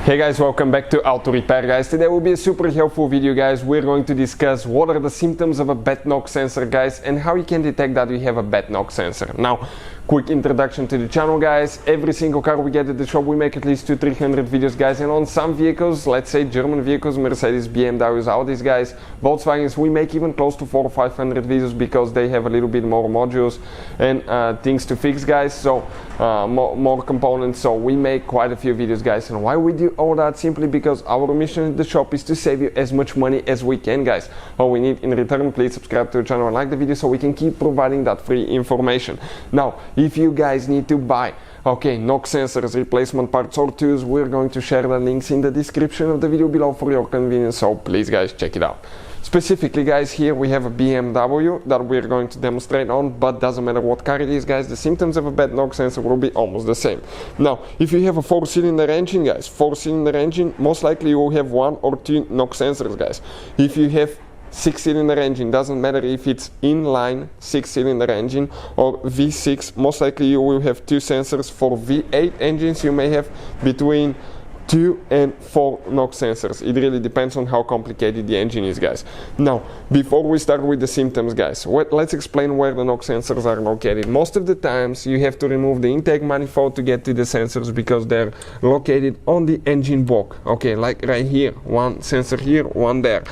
Hey guys, welcome back to Auto Repair guys. Today will be a super helpful video guys. We're going to discuss what are the symptoms of a bad knock sensor guys and how you can detect that you have a bad knock sensor. Now, quick introduction to the channel guys. Every single car we get at the shop we make at least 200-300 videos guys, and on some vehicles, let's say German vehicles, Mercedes, BMWs, Audis guys, Volkswagens, we make even close to 400 or 500 videos because they have a little bit more modules and things to fix guys, so more components, so we make quite a few videos guys. And why we do all that? Simply because our mission at the shop is to save you as much money as we can guys. All we need in return, please subscribe to the channel and like the video so we can keep providing that free information. Now, if you guys need to buy knock sensors, replacement parts or tools, we're going to share the links in the description of the video below for your convenience, so please guys check it out. Specifically guys, here we have a BMW that we're going to demonstrate on, but doesn't matter what car it is guys, the symptoms of a bad knock sensor will be almost the same. Now, if you have a 4-cylinder engine guys, 4-cylinder engine, most likely you will have 1 or 2 knock sensors guys. If you have 6-cylinder engine, doesn't matter if it's inline 6-cylinder engine or V6, most likely you will have 2 sensors. For V8 engines you may have between 2 and 4 knock sensors. It really depends on how complicated the engine is guys. Now, before we start with the symptoms guys, let's explain where the knock sensors are located. Most of the times you have to remove the intake manifold to get to the sensors because they're located on the engine block. Okay, like right here, one sensor here, one there.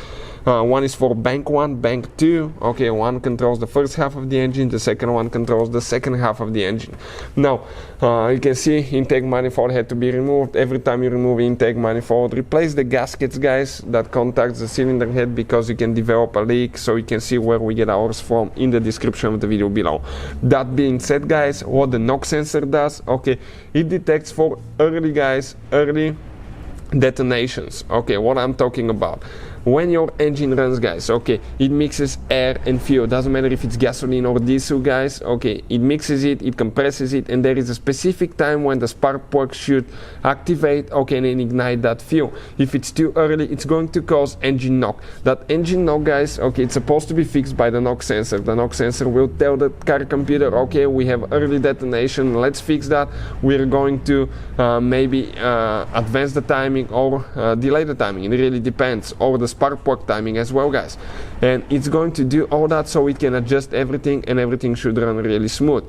One is for bank 1, bank 2. Okay, one controls the first half of the engine, the second one controls the second half of the engine. Now, you can see intake manifold had to be removed. Every time you remove intake manifold, replace the gaskets guys that contacts the cylinder head because you can develop a leak, so you can see where we get ours from in the description of the video below. That being said guys, what the knock sensor does, okay, it detects for early detonations. Okay, what I'm talking about, when your engine runs guys, okay, it mixes air and fuel, doesn't matter if it's gasoline or diesel guys, okay, it mixes it, it compresses it, and there is a specific time when the spark plug should activate, okay, and ignite that fuel. If it's too early, it's going to cause engine knock. That engine knock guys, okay, it's supposed to be fixed by the knock sensor. The knock sensor will tell the car computer, okay, we have early detonation, let's fix that. We're going to maybe advance the timing or delay the timing, it really depends, or the spark plug timing as well guys, and it's going to do all that so it can adjust everything and everything should run really smooth.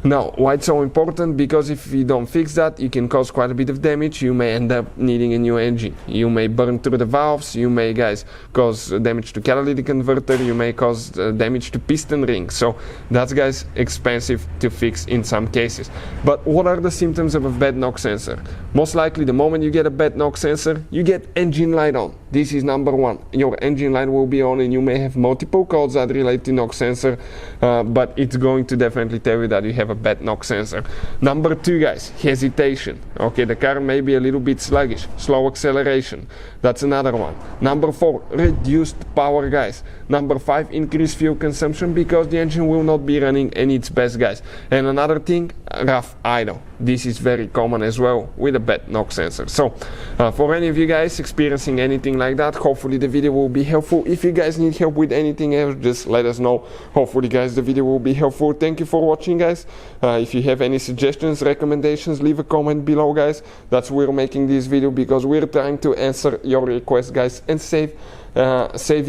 Now, why it's so important? Because if you don't fix that, you can cause quite a bit of damage. You may end up needing a new engine. You may burn through the valves. You may, guys, cause damage to catalytic converter. You may cause damage to piston rings. So that's, guys, expensive to fix in some cases. But what are the symptoms of a bad knock sensor? Most likely, the moment you get a bad knock sensor, you get engine light on. This is number 1. Your engine light will be on, and you may have multiple codes that relate to knock sensor, but it's going to definitely tell you that you have a bad knock sensor. Number 2 guys, hesitation. Okay, the car may be a little bit sluggish, slow acceleration, that's another one. Number 4, reduced power guys. Number 5, increased fuel consumption because the engine will not be running at its best guys. And another thing, rough idle. This is very common as well with a bad knock sensor. So for any of you guys experiencing anything like that, hopefully the video will be helpful. If you guys need help with anything else, just let us know. Hopefully guys the video will be helpful. Thank you for watching guys. If you have any suggestions, recommendations, leave a comment below guys. That's why we're making this video, because we're trying to answer your requests guys and save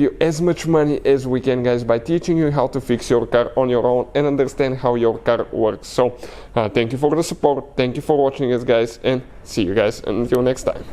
you as much money as we can guys by teaching you how to fix your car on your own and understand how your car works. So thank you for the support, thank you for watching us guys, and see you guys until next time.